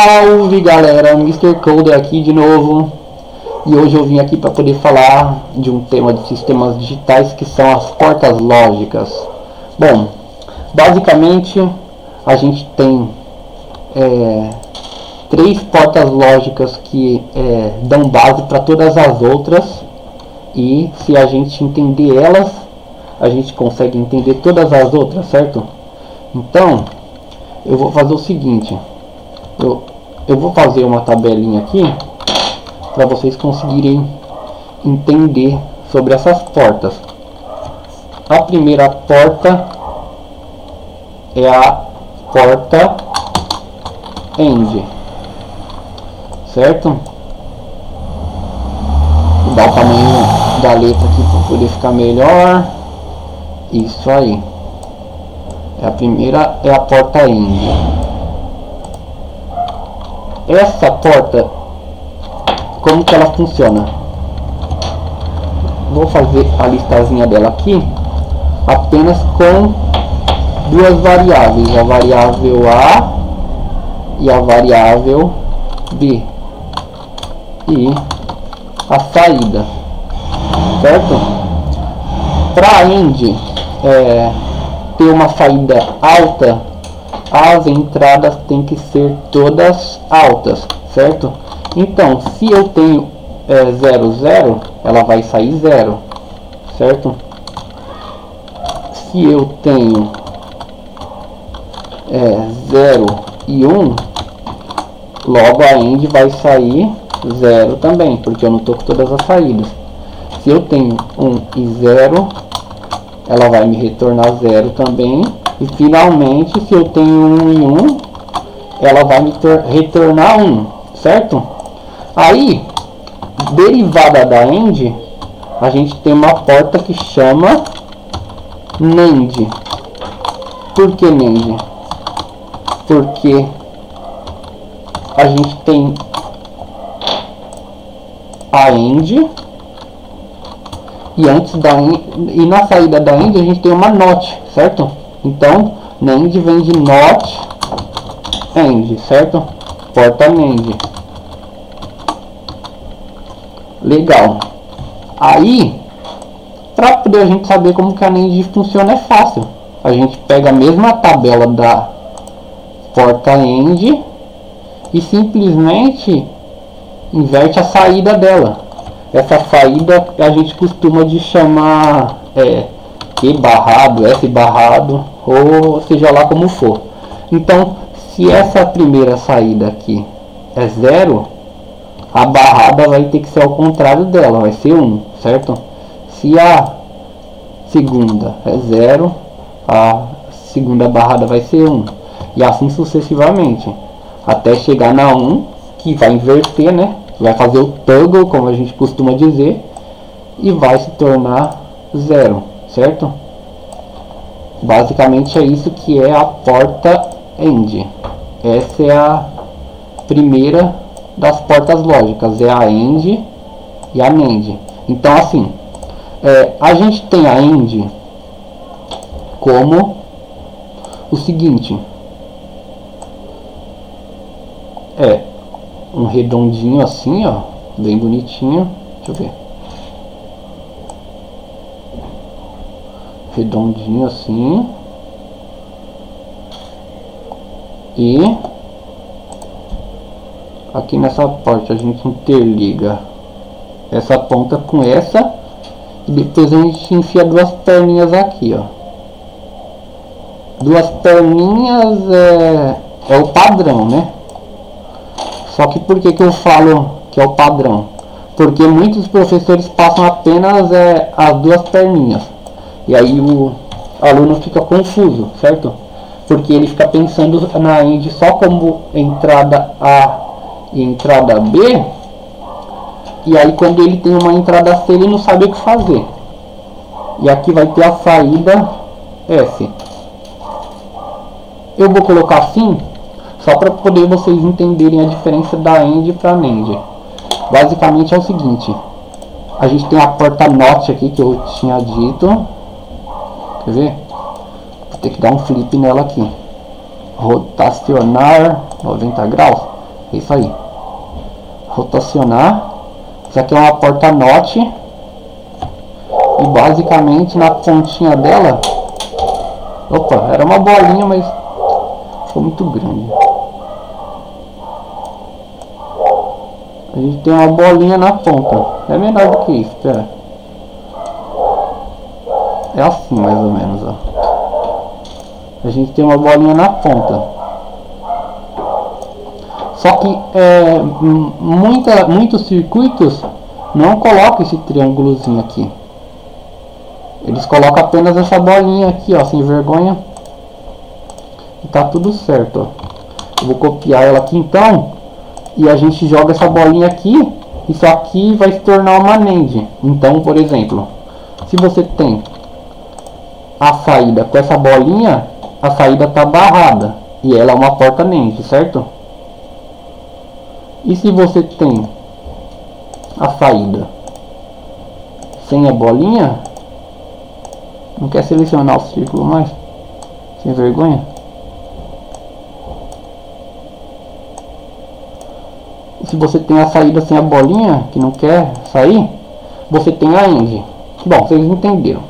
Salve galera, Mr. Coder aqui de novo. E hoje eu vim aqui para poder falar de um tema de sistemas digitais que são as portas lógicas. Bom, basicamente a gente tem três portas lógicas que dão base para todas as outras, e se a gente entender elas, a gente consegue entender todas as outras, certo? Então eu vou fazer o seguinte, eu vou fazer uma tabelinha aqui para vocês conseguirem entender sobre essas portas. A primeira porta é a porta AND, certo? Vou dar o tamanho da letra aqui para poder ficar melhor. Isso aí. A primeira é a porta AND. Essa porta, como que ela funciona? Vou fazer a listazinha dela aqui apenas com duas variáveis, a variável A e a variável B, e a saída, certo? Para AND ter uma saída alta, as entradas têm que ser todas altas, certo? Então, se eu tenho 0, 0, ela vai sair 0, certo? Se eu tenho 0 e 1, logo a AND vai sair 0 também, porque eu não estou com todas as saídas. Se eu tenho 1 e 0, ela vai me retornar 0 também. E finalmente, se eu tenho 1 e 1, ela vai me retornar 1, certo? Aí, derivada da AND, a gente tem uma porta que chama NAND. Por que NAND? Porque a gente tem a AND, e antes da AND, e na saída da AND a gente tem uma NOT, certo? Então, NAND vem de NOT AND, certo? Porta NAND. Legal. Aí, para poder a gente saber como que a NAND funciona, é fácil. A gente pega a mesma tabela da porta AND e simplesmente inverte a saída dela. Essa saída a gente costuma de chamar E barrado, S barrado, ou seja lá como for. Então, se essa primeira saída aqui é 0, a barrada vai ter que ser ao contrário dela, vai ser 1, certo? Se a segunda é 0, a segunda barrada vai ser 1, e assim sucessivamente, até chegar na 1, que vai inverter, né? Vai fazer o toggle, como a gente costuma dizer, e vai se tornar 0, certo? Basicamente é isso que é a porta AND. Essa é a primeira das portas lógicas, é a AND e a NAND. Então assim, a gente tem a AND como o seguinte, um redondinho assim, ó, bem bonitinho. Deixa eu ver. Redondinho assim. E aqui nessa parte a gente interliga essa ponta com essa, e depois a gente enfia duas perninhas aqui, ó. Duas perninhas é o padrão, né? Só que por que eu falo que é o padrão? Porque muitos professores passam apenas as duas perninhas, e aí o aluno fica confuso, certo? Porque ele fica pensando na AND só como entrada A e entrada B, e aí quando ele tem uma entrada C ele não sabe o que fazer. E aqui vai ter a saída S. Eu vou colocar assim só para poder vocês entenderem a diferença da AND para NAND. Basicamente é o seguinte, a gente tem a porta NOT aqui que eu tinha dito. Quer ver? Vou ter que dar um flip nela aqui. Rotacionar 90 graus. É isso aí. Rotacionar. Isso aqui é uma porta NOT. E basicamente na pontinha dela... Opa, era uma bolinha, mas ficou muito grande. A gente tem uma bolinha na ponta. É menor do que isso, espera. É assim mais ou menos, ó. A gente tem uma bolinha na ponta. Só que muitos circuitos não colocam esse triângulozinho aqui. Eles colocam apenas essa bolinha aqui, ó, sem vergonha. E tá tudo certo, ó. Eu vou copiar ela aqui então. E a gente joga essa bolinha aqui. Isso aqui vai se tornar uma NAND. Então, por exemplo, se você tem a saída com essa bolinha, a saída tá barrada. E ela é uma porta NAND, certo? E se você tem a saída sem a bolinha, não quer selecionar o círculo mais? Sem vergonha? E se você tem a saída sem a bolinha, que não quer sair, você tem a AND. Bom, vocês entenderam.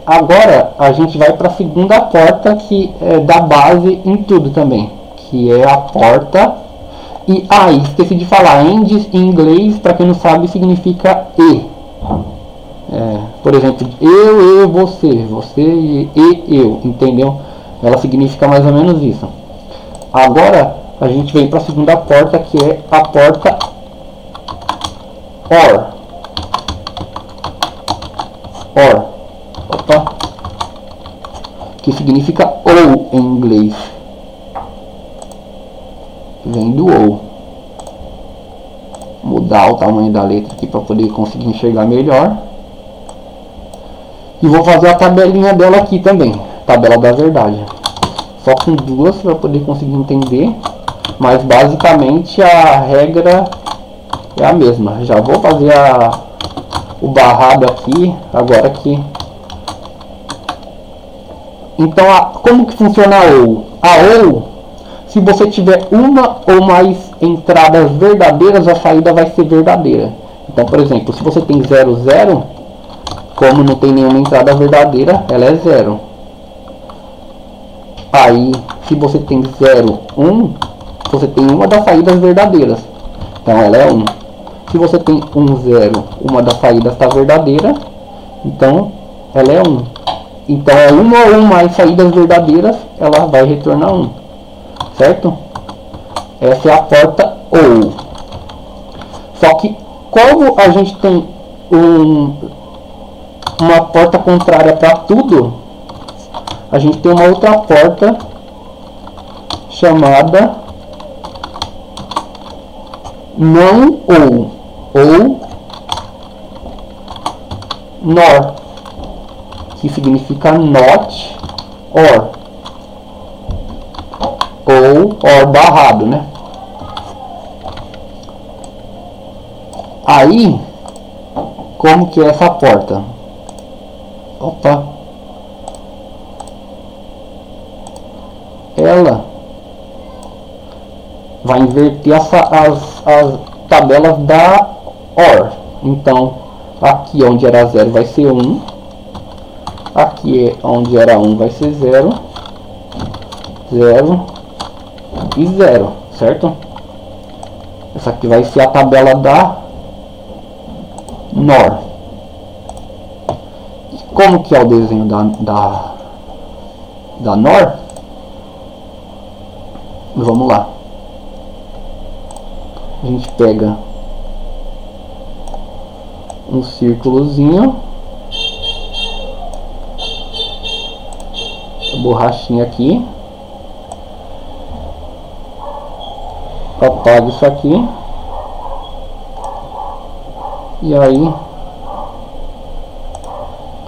Agora a gente vai para a segunda porta, que é da base em tudo também, que é a porta. E esqueci de falar, AND em inglês, para quem não sabe, significa e. Por exemplo, eu, você, você e eu, entendeu? Ela significa mais ou menos isso. Agora a gente vem para a segunda porta, que é a porta OR. OR. Opa. Que significa ou em inglês. Vem do ou. Mudar o tamanho da letra aqui para poder conseguir enxergar melhor. E vou fazer a tabelinha dela aqui também. Tabela da verdade. Só com duas para poder conseguir entender. Mas basicamente a regra é a mesma. Já vou fazer o barrado aqui. Agora aqui. Então como que funciona a OU? A OU, se você tiver uma ou mais entradas verdadeiras, a saída vai ser verdadeira. Então, por exemplo, se você tem 0, 0, como não tem nenhuma entrada verdadeira, ela é 0. Aí, se você tem 0, 1, você tem uma das saídas verdadeiras. Então, ela é 1. Se você tem 1, 0, uma das saídas está verdadeira, então ela é 1. Então, é uma ou mais saídas verdadeiras, ela vai retornar 1. Certo? Essa é a porta OU. Só que, como a gente tem uma porta contrária para tudo, a gente tem uma outra porta chamada não ou NOR, que significa not or, ou or barrado, né? Aí, como que é essa porta? Opa! Ela vai inverter as tabelas da OR. Então, aqui onde era 0 vai ser 1. Aqui onde era 1 vai ser 0. 0 e 0, certo? Essa aqui vai ser a tabela da NOR. Como que é o desenho da NOR? Vamos lá. A gente pega um círculozinho, a borrachinha aqui, apaga isso aqui, e aí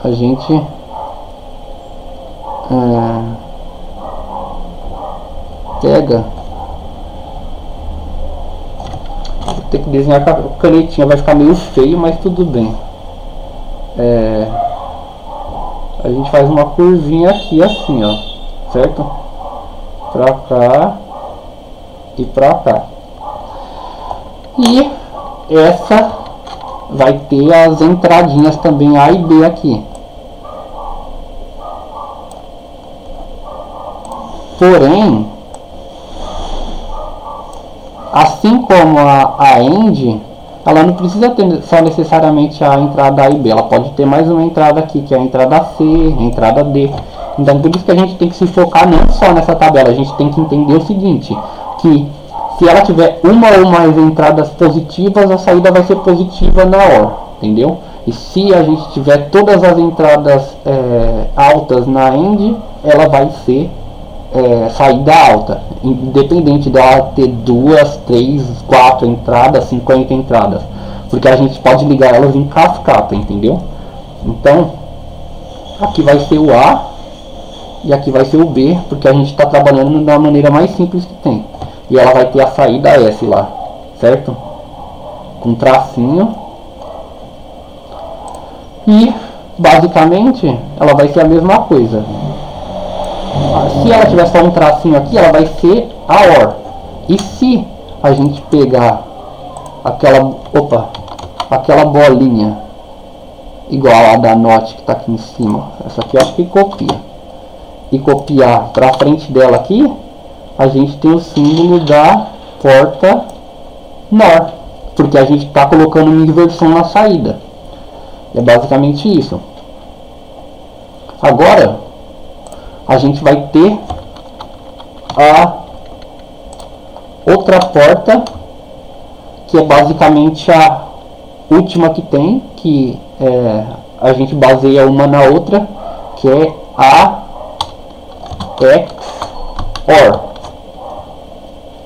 a gente pega. Vou ter que desenhar com a canetinha, vai ficar meio feio, mas tudo bem. A gente faz uma curvinha aqui assim, ó, certo? Pra cá e pra cá. E essa vai ter as entradinhas também A e B aqui. Porém, assim como a AND, ela não precisa ter só necessariamente a entrada A e B, ela pode ter mais uma entrada aqui, que é a entrada C, a entrada D. Então por isso que a gente tem que se focar não só nessa tabela, a gente tem que entender o seguinte, que se ela tiver uma ou mais entradas positivas, a saída vai ser positiva na OR, entendeu? E se a gente tiver todas as entradas altas na AND, ela vai ser saída alta, independente dela ter 2, 3, 4 entradas, 50 entradas, porque a gente pode ligar elas em cascata, entendeu? Então, aqui vai ser o A e aqui vai ser o B, porque a gente está trabalhando da maneira mais simples que tem. E ela vai ter a saída S lá, certo? Com tracinho. E, basicamente, ela vai ser a mesma coisa. Se ela tiver só um tracinho aqui, ela vai ser a OR. E se a gente pegar aquela bolinha igual a da NOT que está aqui em cima, essa aqui eu acho que copia, e copiar para frente dela aqui, a gente tem o símbolo da porta NOR, porque a gente está colocando uma inversão na saída. É basicamente isso. Agora a gente vai ter a outra porta, que é basicamente a última que tem, que a gente baseia uma na outra, que é a XOR,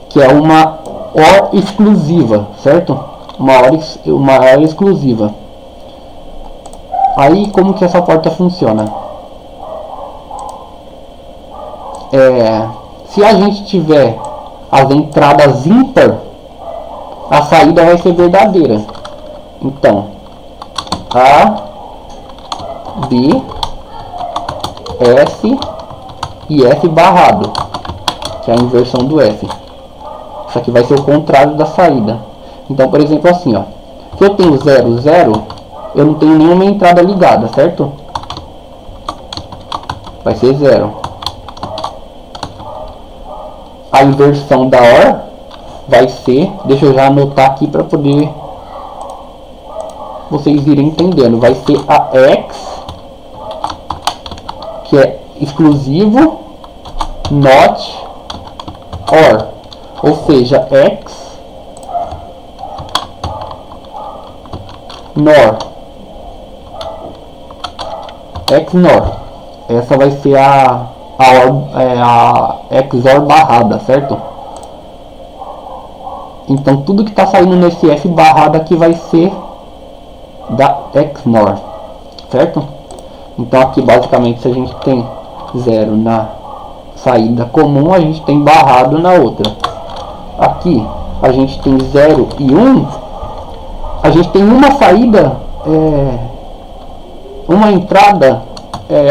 que é uma OR exclusiva, certo? Uma OR exclusiva. Aí como que essa porta funciona? Se a gente tiver as entradas ímpar, a saída vai ser verdadeira. Então, A, B, S e F barrado, que é a inversão do F. Isso aqui vai ser o contrário da saída. Então, por exemplo, assim, ó, se eu tenho 0, 0, eu não tenho nenhuma entrada ligada, certo? Vai ser 0. A inversão da OR vai ser, deixa eu já anotar aqui para poder vocês irem entendendo, vai ser a X, que é exclusivo, NOT, OR, ou seja, X, NOR, XNOR. Essa vai ser a XOR barrada, certo? Então tudo que está saindo nesse F barrado aqui vai ser da XNOR, certo? Então aqui basicamente, se a gente tem 0 na saída comum, a gente tem barrado na outra. Aqui a gente tem 0 e 1, a gente tem uma saída, uma entrada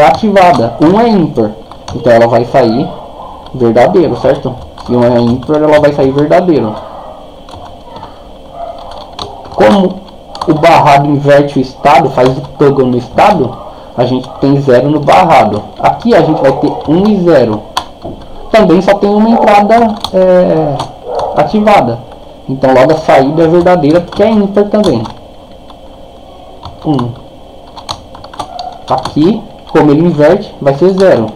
ativada, 1 é ímpar, então ela vai sair verdadeiro, certo? Se 1 é ímpar, ela vai sair verdadeiro. Como o barrado inverte o estado, faz o toggle no estado, a gente tem 0 no barrado. Aqui a gente vai ter 1 e 0. Também só tem uma entrada ativada. Então logo a saída é verdadeira porque é ímpar também. 1. Aqui, como ele inverte, vai ser 0.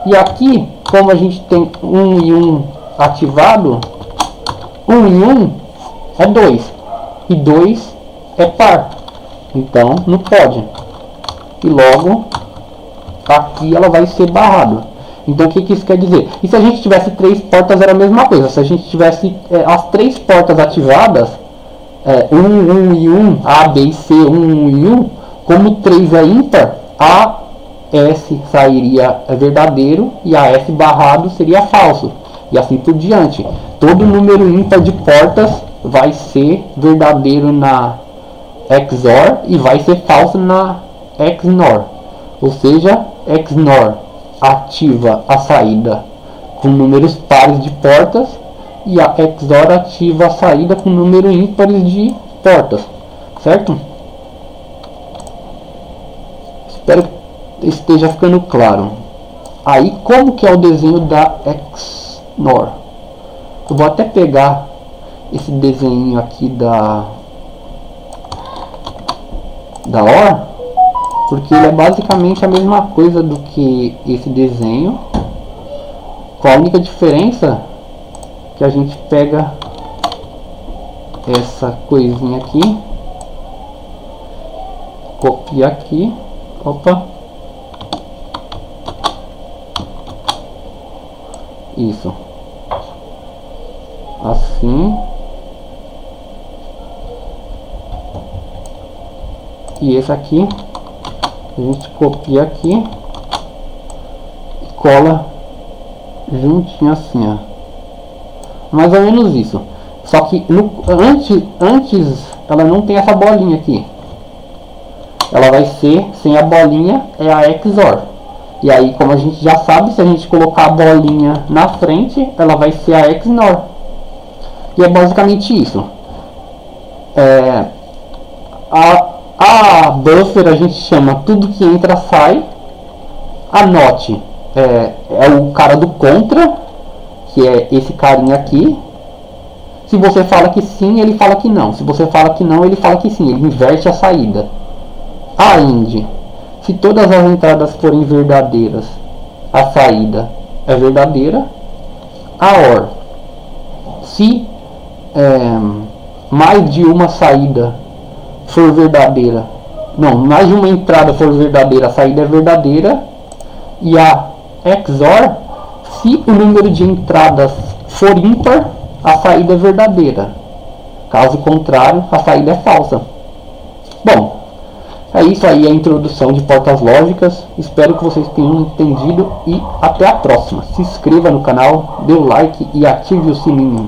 E aqui, como a gente tem 1 e 1 ativado, 1 e 1 é 2. E 2 é par. Então não pode. E logo aqui ela vai ser barrado. Então o que isso quer dizer? E se a gente tivesse 3 portas, era a mesma coisa. Se a gente tivesse as 3 portas ativadas, 1, 1 e 1, A, B e C, 1, 1 e 1, como 3 é ímpar, a S sairia verdadeiro e a F barrado seria falso. E assim por diante. Todo número ímpar de portas vai ser verdadeiro na XOR e vai ser falso na XNOR. Ou seja, XNOR ativa a saída com números pares de portas e a XOR ativa a saída com número ímpares de portas, certo? Espero que esteja ficando claro. Aí, como que é o desenho da XNOR? Eu vou até pegar esse desenho aqui da OR, porque ele é basicamente a mesma coisa do que esse desenho, com a única diferença que a gente pega essa coisinha aqui, copia aqui, opa, isso, assim, e esse aqui a gente copia aqui e cola juntinho assim, ó, mais ou menos isso. Só que antes ela não tem essa bolinha aqui, ela vai ser sem a bolinha, é a XOR. E aí, como a gente já sabe, se a gente colocar a bolinha na frente, ela vai ser a XNOR. E é basicamente isso. A buffer a gente chama tudo que entra sai. A NOT é o cara do contra, que é esse carinha aqui. Se você fala que sim, ele fala que não. Se você fala que não, ele fala que sim. Ele inverte a saída. A AND, se todas as entradas forem verdadeiras, a saída é verdadeira. A OR, se mais de uma saída for verdadeira, não, mais de uma entrada for verdadeira, a saída é verdadeira. E a XOR, se o número de entradas for ímpar, a saída é verdadeira. Caso contrário, a saída é falsa. Bom, é isso aí, a introdução de portas lógicas. Espero que vocês tenham entendido e até a próxima. Se inscreva no canal, dê o like e ative o sininho.